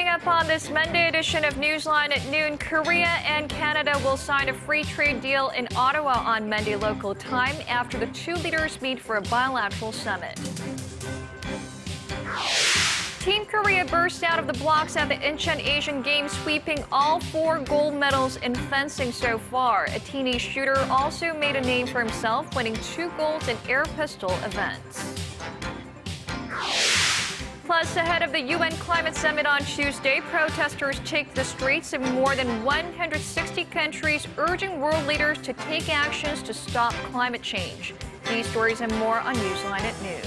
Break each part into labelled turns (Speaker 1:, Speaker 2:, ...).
Speaker 1: Coming up on this Monday edition of Newsline at noon, Korea and Canada will sign a free trade deal in Ottawa on Monday local time after the two leaders meet for a bilateral summit. Team Korea burst out of the blocks at the Incheon Asian Games, sweeping all 4 gold medals in fencing so far. A teenage shooter also made a name for himself, winning 2 golds in air pistol events. Plus, ahead of the UN Climate Summit on Tuesday, protesters take the streets in more than 160 countries, urging world leaders to take actions to stop climate change. These stories and more on Newsline at noon.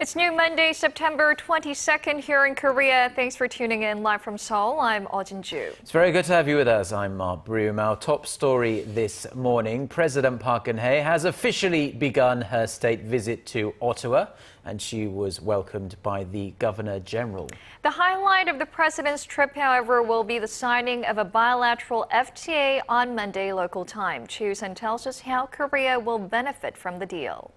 Speaker 1: It's new Monday, September 22nd here in Korea. Thanks for tuning in live from Seoul. I'm Eoh Jin-joo.
Speaker 2: It's very good to have you with us. I'm Mark Broome. Our top story this morning, President Park Geun-hye has officially begun her state visit to Ottawa, and she was welcomed by the Governor-General.
Speaker 1: The highlight of the president's trip, however, will be the signing of a bilateral FTA on Monday local time. Choo-sun tells us how Korea will benefit from the deal.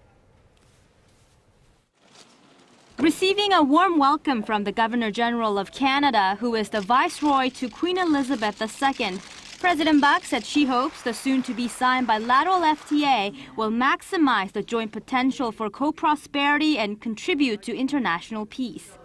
Speaker 3: Receiving a warm welcome from the Governor-General of Canada, who is the Viceroy to Queen Elizabeth II, President Park said she hopes the soon-to-be-signed bilateral FTA will maximize the joint potential for co-prosperity and contribute to international peace.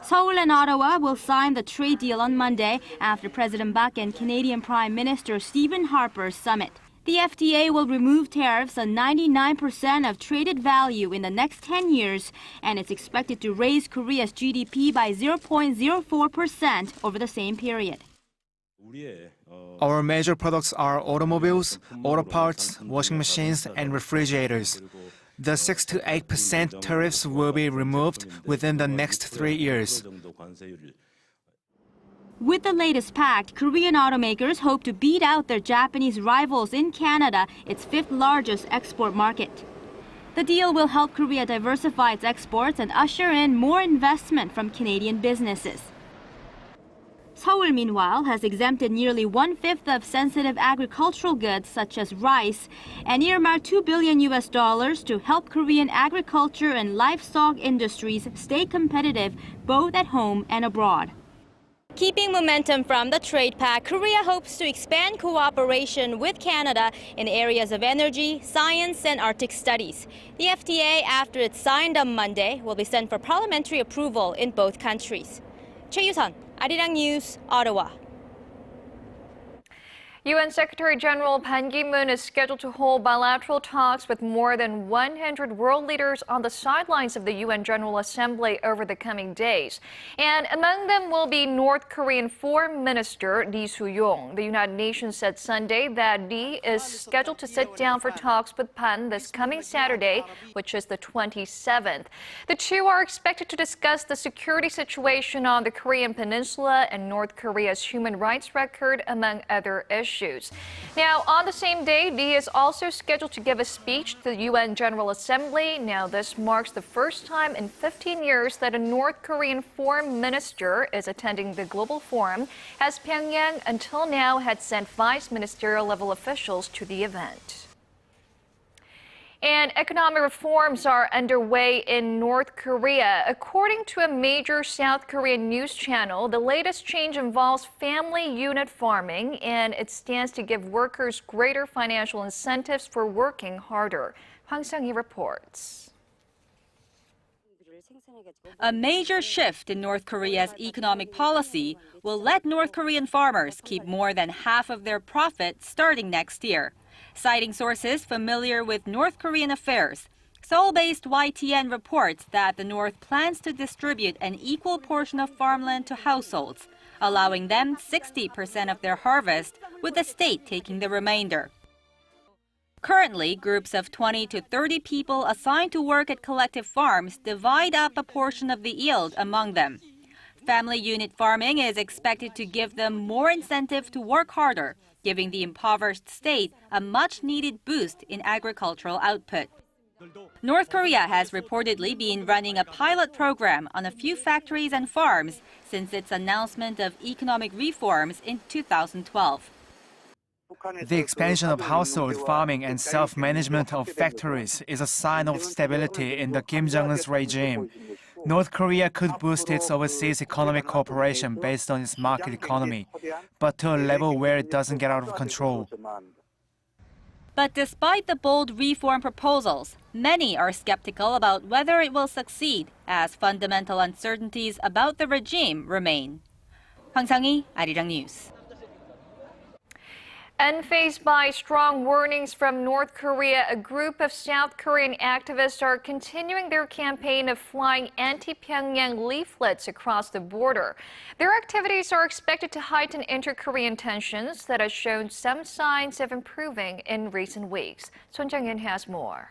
Speaker 3: Seoul and Ottawa will sign the trade deal on Monday after President Park and Canadian Prime Minister Stephen Harper's summit. The FTA will remove tariffs on 99% of traded value in the next 10 years, and it's expected to raise Korea's GDP by 0.04% over the same period.
Speaker 4: Our major products are automobiles, auto parts, washing machines, and refrigerators. The 6 to 8% tariffs will be removed within the next 3 years.
Speaker 3: With the latest pact, Korean automakers hope to beat out their Japanese rivals in Canada, its 5th largest export market. The deal will help Korea diversify its exports and usher in more investment from Canadian businesses. Seoul, meanwhile, has exempted nearly 1/5 of sensitive agricultural goods such as rice and earmarked $2 billion to help Korean agriculture and livestock industries stay competitive both at home and abroad. Keeping momentum from the trade pact, Korea hopes to expand cooperation with Canada in areas of energy, science, and Arctic studies. The FTA, after it's signed on Monday, will be sent for parliamentary approval in both countries. Choi-Yusun, Arirang News, Ottawa.
Speaker 1: UN Secretary General Ban Ki-moon is scheduled to hold bilateral talks with more than 100 world leaders on the sidelines of the UN General Assembly over the coming days. And among them will be North Korean Foreign Minister Su-yong. The United Nations said Sunday that Lee is scheduled to sit down for talks with Ban this coming Saturday, which is the 27th. The two are expected to discuss the security situation on the Korean Peninsula and North Korea's human rights record, among other issues. Now, on the same day, Lee is also scheduled to give a speech to the UN General Assembly. Now, this marks the first time in 15 years that a North Korean foreign minister is attending the global forum, as Pyongyang until now had sent vice ministerial level officials to the event. And economic reforms are underway in North Korea. According to a major South Korean news channel, the latest change involves family unit farming, and it stands to give workers greater financial incentives for working harder. Hwang Sung-hee reports.
Speaker 5: A major shift in North Korea's economic policy will let North Korean farmers keep more than half of their profit starting next year. Citing sources familiar with North Korean affairs, Seoul-based YTN reports that the North plans to distribute an equal portion of farmland to households, allowing them 60% of their harvest, with the state taking the remainder. Currently, groups of 20 to 30 people assigned to work at collective farms divide up a portion of the yield among them. Family unit farming is expected to give them more incentive to work harder, giving the impoverished state a much-needed boost in agricultural output. North Korea has reportedly been running a pilot program on a few factories and farms since its announcement of economic reforms in 2012.
Speaker 4: The expansion of household farming and self-management of factories is a sign of stability in the Kim Jong-un's regime. North Korea could boost its overseas economic cooperation based on its market economy, but to a level where it doesn't get out of control.
Speaker 5: But despite the bold reform proposals, many are skeptical about whether it will succeed, as fundamental uncertainties about the regime remain. Hwang Sang-hee, Arirang News.
Speaker 1: And faced by strong warnings from North Korea, a group of South Korean activists are continuing their campaign of flying anti-Pyongyang leaflets across the border. Their activities are expected to heighten inter-Korean tensions that have shown some signs of improving in recent weeks. Son Jung-in has more.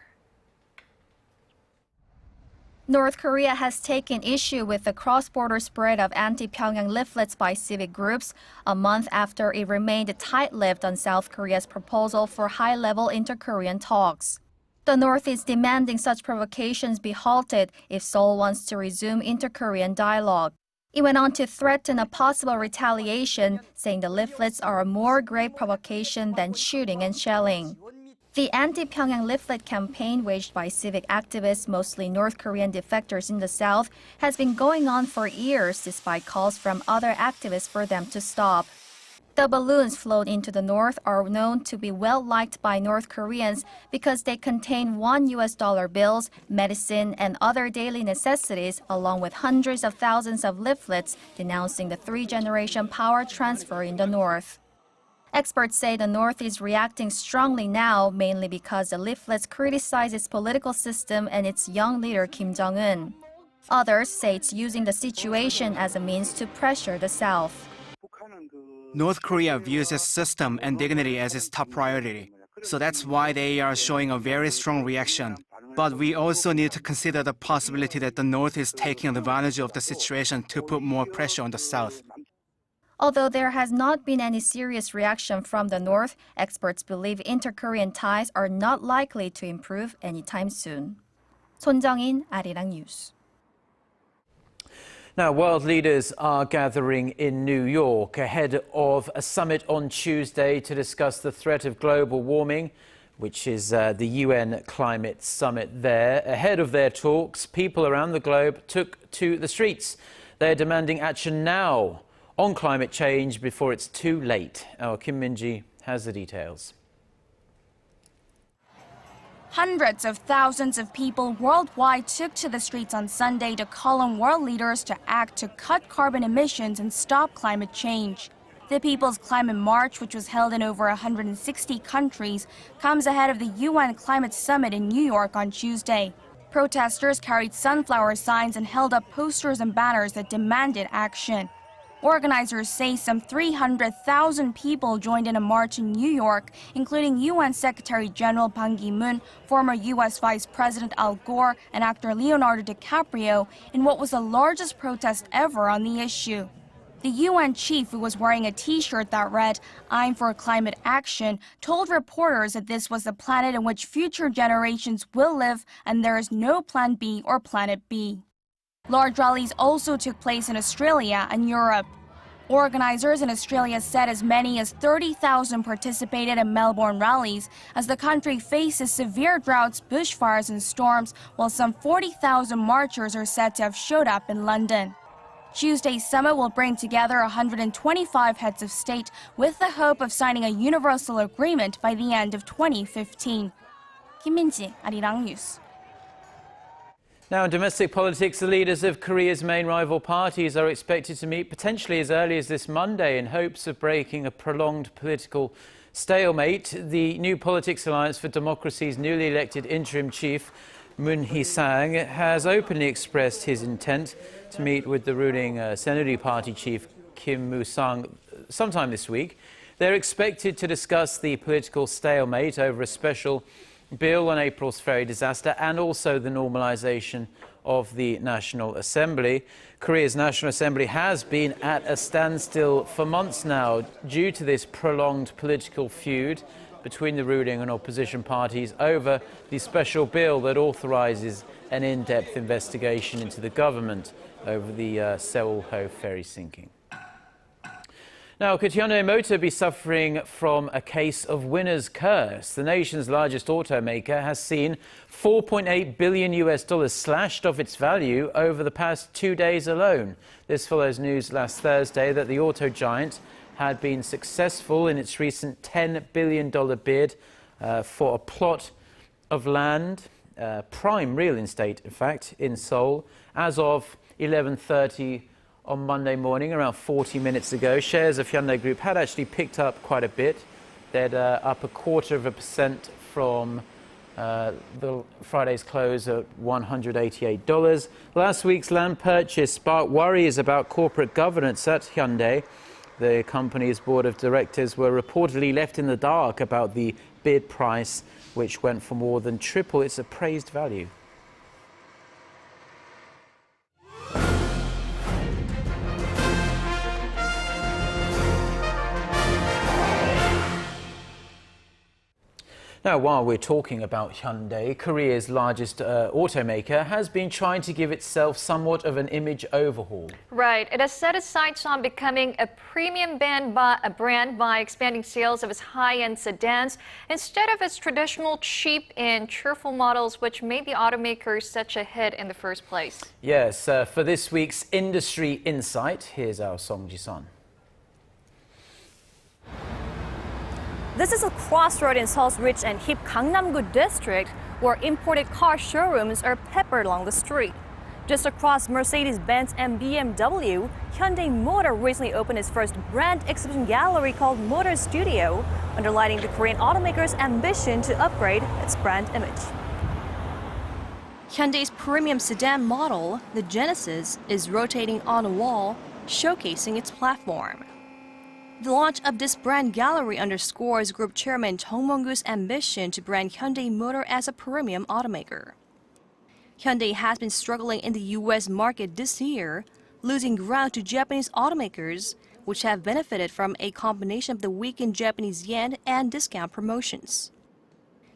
Speaker 6: North Korea has taken issue with the cross-border spread of anti-Pyongyang leaflets by civic groups, a month after it remained tight-lipped on South Korea's proposal for high-level inter-Korean talks. The North is demanding such provocations be halted if Seoul wants to resume inter-Korean dialogue. It went on to threaten a possible retaliation, saying the leaflets are a more grave provocation than shooting and shelling. The anti-Pyongyang leaflet campaign, waged by civic activists, mostly North Korean defectors in the South, has been going on for years despite calls from other activists for them to stop. The balloons flown into the North are known to be well liked by North Koreans because they contain $1 bills, medicine, and other daily necessities, along with hundreds of thousands of leaflets denouncing the three-generation power transfer in the North. Experts say the North is reacting strongly now, mainly because the leaflets criticize its political system and its young leader Kim Jong-un. Others say it's using the situation as a means to pressure the South.
Speaker 4: North Korea views its system and dignity as its top priority, so that's why they are showing a very strong reaction. But we also need to consider the possibility that the North is taking advantage of the situation to put more pressure on the South.
Speaker 6: Although there has not been any serious reaction from the North, experts believe inter-Korean ties are not likely to improve anytime soon. Son Jung-in, Arirang News.
Speaker 2: Now, world leaders are gathering in New York ahead of a summit on Tuesday to discuss the threat of global warming, which is the UN climate summit there. Ahead of their talks, people around the globe took to the streets. They're demanding action now on climate change before it's too late. Our Kim Min-ji has the details.
Speaker 7: Hundreds of thousands of people worldwide took to the streets on Sunday to call on world leaders to act to cut carbon emissions and stop climate change. The People's Climate March, which was held in over 160 countries, comes ahead of the UN Climate Summit in New York on Tuesday. Protesters carried sunflower signs and held up posters and banners that demanded action. Organizers say some 300,000 people joined in a march in New York, including UN Secretary General Ban Ki-moon, former U.S. Vice President Al Gore, and actor Leonardo DiCaprio, in what was the largest protest ever on the issue. The UN chief, who was wearing a T-shirt that read, "I'm for climate action," told reporters that this was the planet in which future generations will live and there is no Plan B or Planet B. Large rallies also took place in Australia and Europe. Organizers in Australia said as many as 30,000 participated in Melbourne rallies as the country faces severe droughts, bushfires, and storms, while some 40,000 marchers are said to have showed up in London. Tuesday's summit will bring together 125 heads of state with the hope of signing a universal agreement by the end of 2015. Kim Min-ji, Arirang News.
Speaker 2: Now, in domestic politics, the leaders of Korea's main rival parties are expected to meet potentially as early as this Monday in hopes of breaking a prolonged political stalemate. The New Politics Alliance for Democracy's newly elected interim chief, Moon Hee-sang, has openly expressed his intent to meet with the ruling Saenuri Party chief, Kim Moo-sung, sometime this week. They're expected to discuss the political stalemate over a special bill on April's ferry disaster and also the normalization of the National Assembly. Korea's National Assembly has been at a standstill for months now due to this prolonged political feud between the ruling and opposition parties over the special bill that authorises an in-depth investigation into the government over the Seoul-Ho ferry sinking. Now, could Hyundai Motor be suffering from a case of winner's curse? The nation's largest automaker has seen $4.8 billion slashed off its value over the past 2 days alone. This follows news last Thursday that the auto giant had been successful in its recent $10 billion bid for a plot of land, prime real estate, in fact, in Seoul. As of 11:30 on Monday morning, around 40 minutes ago, shares of Hyundai Group had actually picked up quite a bit. They're up 0.25% from the Friday's close at $188. Last week's land purchase sparked worries about corporate governance at Hyundai. The company's board of directors were reportedly left in the dark about the bid price, which went for more than triple its appraised value. Now, while we're talking about Hyundai, Korea's largest automaker has been trying to give itself somewhat of an image overhaul.
Speaker 1: Right. It has set its sights on becoming a premium brand by expanding sales of its high-end sedans instead of its traditional cheap and cheerful models, which made the automaker such a hit in the first place.
Speaker 2: Yes, for this week's Industry Insight, here's our Song Ji-sun.
Speaker 8: This is a crossroad in Seoul's rich and hip Gangnam-gu district, where imported car showrooms are peppered along the street. Just across Mercedes-Benz and BMW, Hyundai Motor recently opened its first brand exhibition gallery called Motor Studio, underlining the Korean automaker's ambition to upgrade its brand image. Hyundai's premium sedan model, the Genesis, is rotating on a wall, showcasing its platform. The launch of this brand gallery underscores Group Chairman Jung Mong-gu's ambition to brand Hyundai Motor as a premium automaker. Hyundai has been struggling in the U.S. market this year, losing ground to Japanese automakers, which have benefited from a combination of the weakened Japanese yen and discount promotions.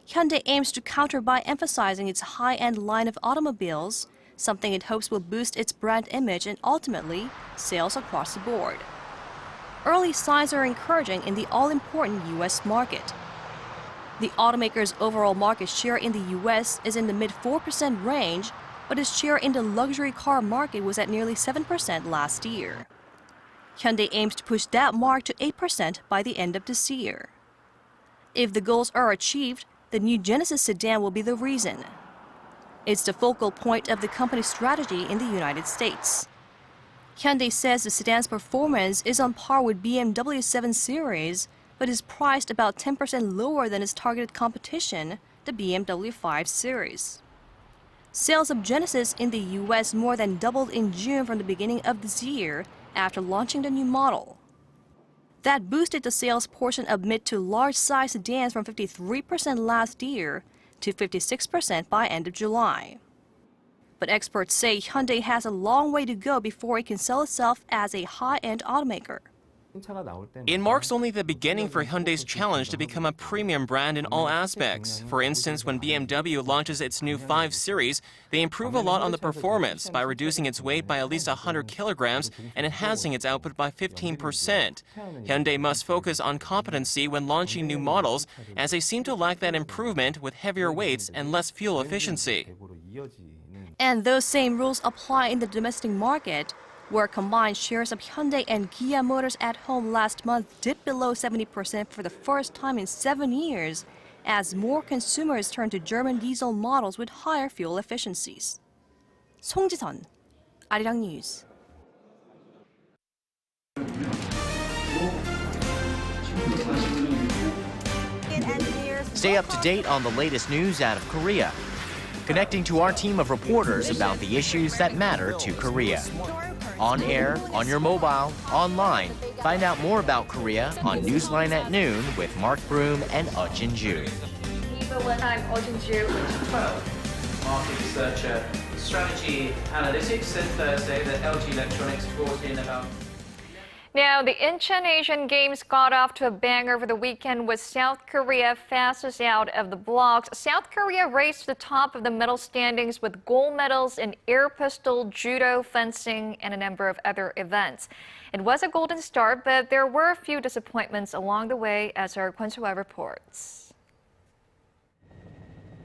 Speaker 8: Hyundai aims to counter by emphasizing its high-end line of automobiles, something it hopes will boost its brand image and ultimately sales across the board. Early signs are encouraging in the all-important U.S. market. The automaker's overall market share in the U.S. is in the mid-4% range, but its share in the luxury car market was at nearly 7% last year. Hyundai aims to push that mark to 8% by the end of this year. If the goals are achieved, the new Genesis sedan will be the reason. It's the focal point of the company's strategy in the United States. Hyundai says the sedan's performance is on par with BMW 7 Series, but is priced about 10% lower than its targeted competition, the BMW 5 Series. Sales of Genesis in the U.S. more than doubled in June from the beginning of this year after launching the new model. That boosted the sales portion of mid to large-size sedans from 53% last year to 56% by end of July. But experts say Hyundai has a long way to go before it can sell itself as a high-end automaker.
Speaker 9: It marks only the beginning for Hyundai's challenge to become a premium brand in all aspects. For instance, when BMW launches its new 5 Series, they improve a lot on the performance by reducing its weight by at least 100 kilograms and enhancing its output by 15%. Hyundai must focus on competency when launching new models, as they seem to lack that improvement with heavier weights and less fuel efficiency.
Speaker 8: And those same rules apply in the domestic market, where combined shares of Hyundai and Kia Motors at home last month dipped below 70% for the first time in 7 years, as more consumers turn to German diesel models with higher fuel efficiencies. Song Ji-sun, Arirang News.
Speaker 10: Stay up to date on the latest news out of Korea, connecting to our team of reporters about the issues that matter to Korea. On air, on your mobile, online. Find out more about Korea on Newsline at noon with Mark Broome and Eoh Jin-joo.
Speaker 1: I'm Eoh Jin-joo.
Speaker 2: Market researcher, strategy analytics, said Thursday that LG Electronics brought in about...
Speaker 1: Now, the Incheon Asian Games got off to a bang over the weekend with South Korea fastest out of the blocks. South Korea raced to the top of the medal standings with gold medals in air pistol, judo, fencing, and a number of other events. It was a golden start, but there were a few disappointments along the way, as our Kwon So-hwa reports.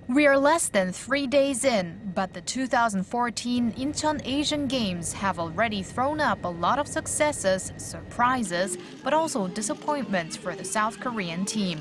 Speaker 11: We are less than 3 days in, but the 2014 Incheon Asian Games have already thrown up a lot of successes, surprises, but also disappointments for the South Korean team.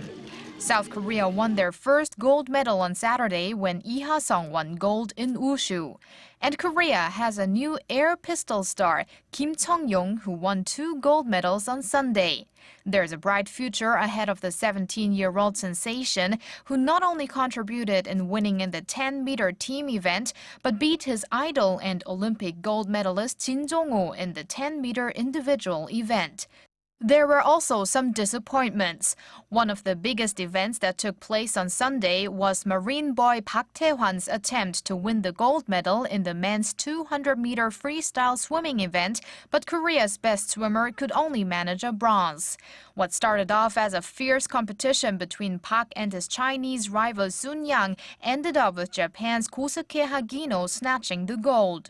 Speaker 11: South Korea won their first gold medal on Saturday when Lee Ha-sung won gold in wushu. And Korea has a new air pistol star, Kim Chong-yong, who won 2 gold medals on Sunday. There's a bright future ahead of the 17-year-old sensation, who not only contributed in winning in the 10-meter team event, but beat his idol and Olympic gold medalist Jin Jong-ho in the 10-meter individual event. There were also some disappointments. One of the biggest events that took place on Sunday was Marine boy Park Tae-hwan's attempt to win the gold medal in the men's 200-meter freestyle swimming event, but Korea's best swimmer could only manage a bronze. What started off as a fierce competition between Park and his Chinese rival Su-yong ended up with Japan's Kosuke Hagino snatching the gold.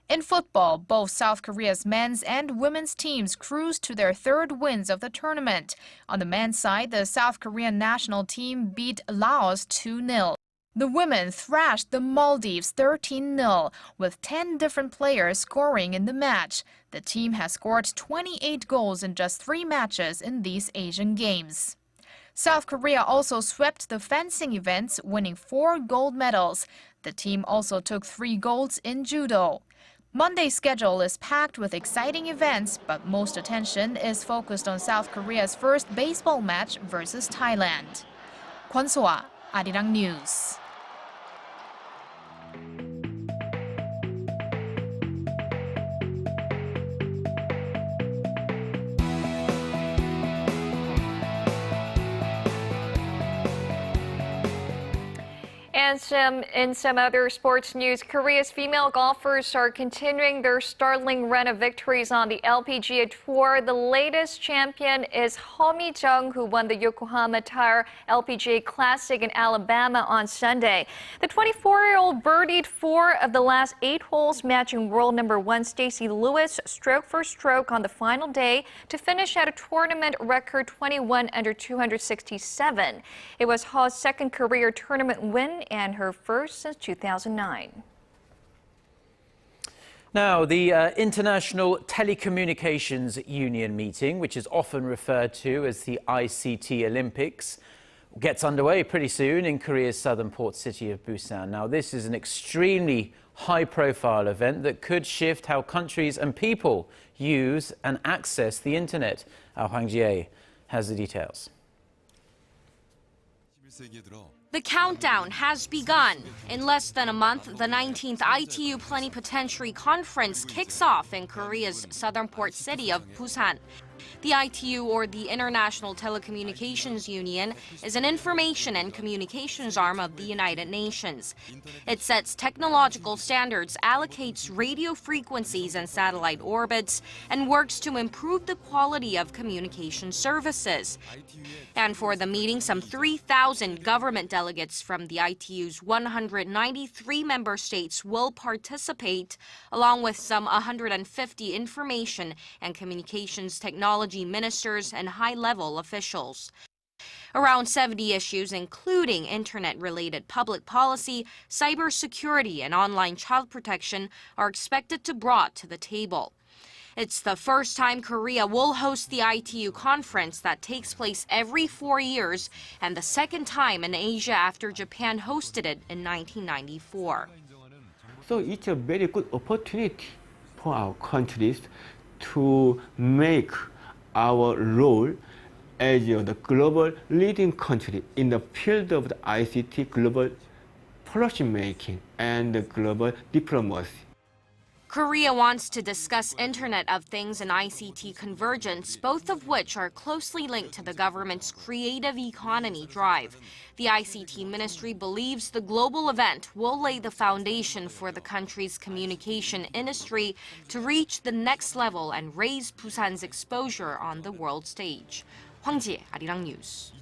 Speaker 11: In football, both South Korea's men's and women's teams cruised to their 3rd wins of the tournament. On the men's side, the South Korean national team beat Laos 2-0. The women thrashed the Maldives 13-0, with 10 different players scoring in the match. The team has scored 28 goals in just 3 matches in these Asian Games. South Korea also swept the fencing events, winning 4 gold medals. The team also took 3 golds in judo. Monday's schedule is packed with exciting events, but most attention is focused on South Korea's first baseball match versus Thailand. Kwon So-hwa, Arirang News.
Speaker 1: And in some other sports news, Korea's female golfers are continuing their startling run of victories on the LPGA Tour. The latest champion is Eoh Jin-joo, who won the Yokohama Tire LPGA Classic in Alabama on Sunday. The 24-year-old birdied 4 of the last 8 holes, matching world number 1 Stacey Lewis stroke for stroke on the final day to finish at a tournament record 21 under 267. It was Eoh's 2nd career tournament win and her first since 2009.
Speaker 2: Now, the International Telecommunications Union meeting, which is often referred to as the ICT Olympics, gets underway pretty soon in Korea's southern port city of Busan. Now, this is an extremely high-profile event that could shift how countries and people use and access the internet. Our Hwang Ji-ae has the details.
Speaker 12: The countdown has begun. In less than a month, the 19th ITU Plenipotentiary Conference kicks off in Korea's southern port city of Busan. The ITU, or the International Telecommunications Union, is an information and communications arm of the United Nations. It sets technological standards, allocates radio frequencies and satellite orbits, and works to improve the quality of communication services. And for the meeting, some 3,000 government delegates from the ITU's 193 member states will participate, along with some 150 information and communications technology ministers and high-level officials. Around 70 issues, including internet-related public policy, cybersecurity, and online child protection, are expected to be brought to the table. It's the first time Korea will host the ITU conference that takes place every 4 years, and the 2nd time in Asia after Japan hosted it in 1994.
Speaker 13: So it's a very good opportunity for our countries to make our role as the global leading country in the field of the ICT global policy making and global diplomacy.
Speaker 12: Korea wants to discuss Internet of Things and ICT convergence, both of which are closely linked to the government's creative economy drive. The ICT ministry believes the global event will lay the foundation for the country's communication industry to reach the next level and raise Busan's exposure on the world stage. Hwang Ji, Arirang News.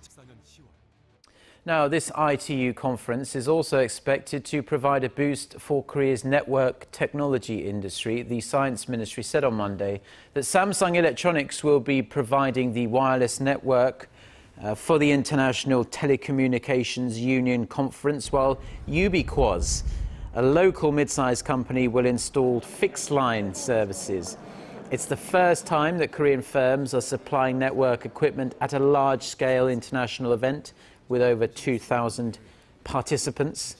Speaker 2: Now, this ITU conference is also expected to provide a boost for Korea's network technology industry. The Science Ministry said on Monday that Samsung Electronics will be providing the wireless network for the International Telecommunications Union conference, while Ubiquoz, a local mid-sized company, will install fixed-line services. It's the first time that Korean firms are supplying network equipment at a large-scale international event with over 2,000 participants.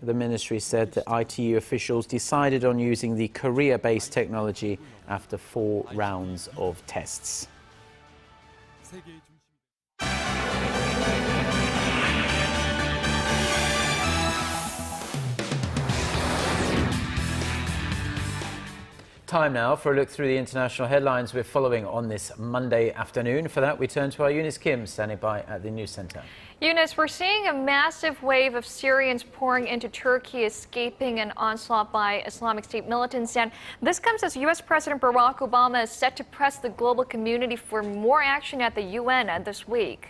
Speaker 2: The ministry said that ITU officials decided on using the Korea-based technology after 4 rounds of tests. Time now for a look through the international headlines we're following on this Monday afternoon. For that, we turn to our Eunice Kim, standing by at the News Centre.
Speaker 1: Eunice, we're seeing a massive wave of Syrians pouring into Turkey, escaping an onslaught by Islamic State militants. And this comes as U.S. President Barack Obama is set to press the global community for more action at the UN this week.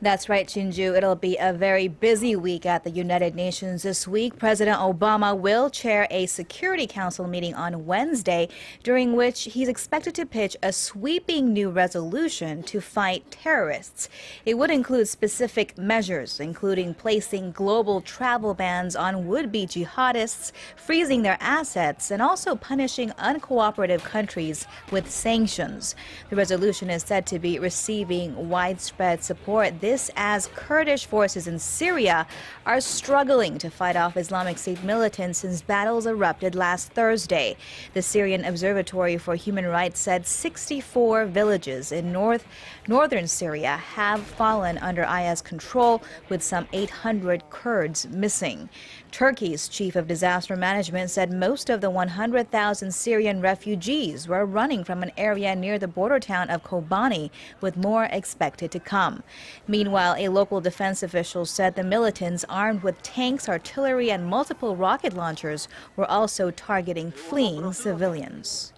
Speaker 14: That's right, Jin-joo. It'll be a very busy week at the United Nations this week. President Obama will chair a Security Council meeting on Wednesday, during which he's expected to pitch a sweeping new resolution to fight terrorists. It would include specific measures, including placing global travel bans on would-be jihadists, freezing their assets, and also punishing uncooperative countries with sanctions. The resolution is said to be receiving widespread support, this as Kurdish forces in Syria are struggling to fight off Islamic State militants since battles erupted last Thursday. The Syrian Observatory for Human Rights said 64 villages in northern Syria have fallen under IS control, with some 800 Kurds missing. Turkey's chief of disaster management said most of the 100,000 Syrian refugees were running from an area near the border town of Kobani, with more expected to come. Meanwhile, a local defense official said the militants, armed with tanks, artillery, and multiple rocket launchers, were also targeting fleeing civilians.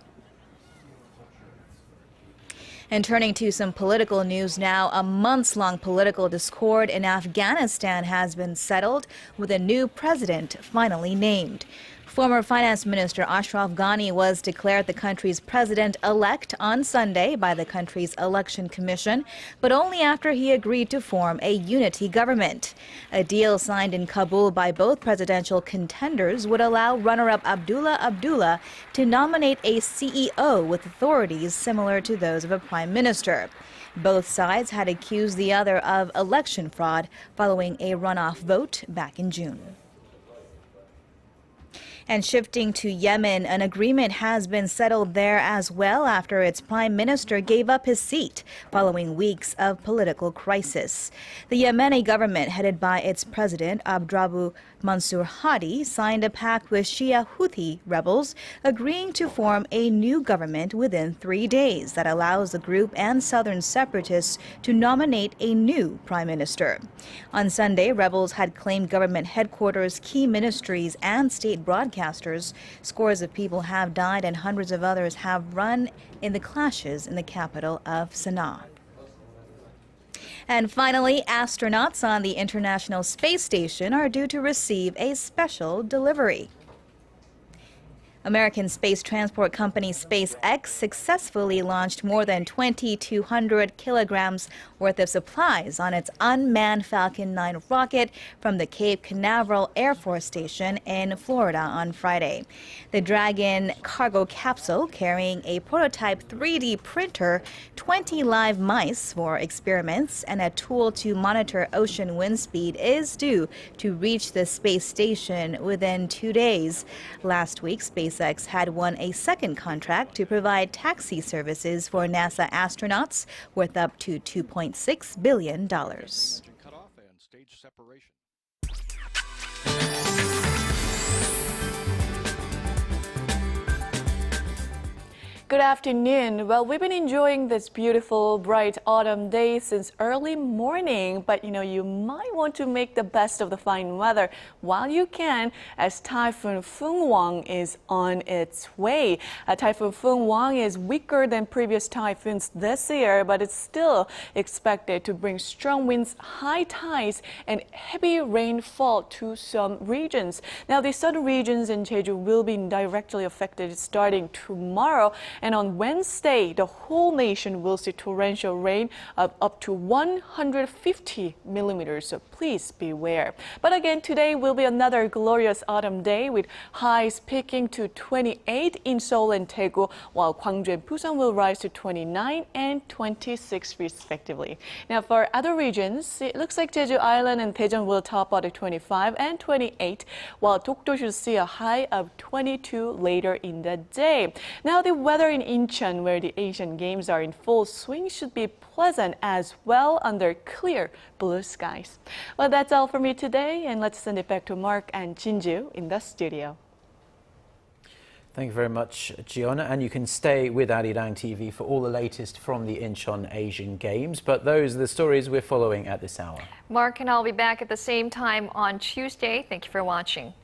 Speaker 14: And turning to some political news now, a months-long political discord in Afghanistan has been settled, with a new president finally named. Former Finance Minister Ashraf Ghani was declared the country's president-elect on Sunday by the country's election commission, but only after he agreed to form a unity government. A deal signed in Kabul by both presidential contenders would allow runner-up Abdullah Abdullah to nominate a CEO with authorities similar to those of a prime minister. Both sides had accused the other of election fraud following a runoff vote back in June. And shifting to Yemen, an agreement has been settled there as well after its prime minister gave up his seat following weeks of political crisis. The Yemeni government, headed by its president Abdrabbu Mansur Hadi, signed a pact with Shia Houthi rebels, agreeing to form a new government within 3 days that allows the group and southern separatists to nominate a new prime minister. On Sunday, rebels had claimed government headquarters, key ministries, and state broadcasters. Scores of people have died and hundreds of others have run in the clashes in the capital of Sana'a. And finally, astronauts on the International Space Station are due to receive a special delivery. American space transport company SpaceX successfully launched more than 2,200 kilograms worth of supplies on its unmanned Falcon 9 rocket from the Cape Canaveral Air Force Station in Florida on Friday. The Dragon cargo capsule, carrying a prototype 3D printer, 20 live mice for experiments, and a tool to monitor ocean wind speed, is due to reach the space station within 2 days. Last week, SpaceX had won a second contract to provide taxi services for NASA astronauts worth up to $2.6 billion.
Speaker 15: Good afternoon. Well, we've been enjoying this beautiful, bright autumn day since early morning, but you might want to make the best of the fine weather while you can, as Typhoon Fung-wang is on its way. Typhoon Fung-wang is weaker than previous typhoons this year, but it's still expected to bring strong winds, high tides, and heavy rainfall to some regions. Now, the southern regions in Jeju will be directly affected starting tomorrow. And on Wednesday, the whole nation will see torrential rain of up to 150 millimeters, so please beware. But again, today will be another glorious autumn day with highs peaking to 28 in Seoul and Daegu, while Gwangju and Busan will rise to 29 and 26 respectively. Now for other regions, it looks like Jeju Island and Daejeon will top out at 25 and 28, while Dokdo should see a high of 22 later in the day. Now the weather in Incheon, where the Asian Games are in full swing, should be pleasant as well under clear blue skies. Well, that's all for me today, and let's send it back to Mark and Jin-joo in the studio.
Speaker 2: Thank you very much, Gianna, and you can stay with Arirang TV for all the latest from the Incheon Asian Games, but those are the stories we're following at this hour.
Speaker 1: Mark and I'll be back at the same time on Tuesday. Thank you for watching.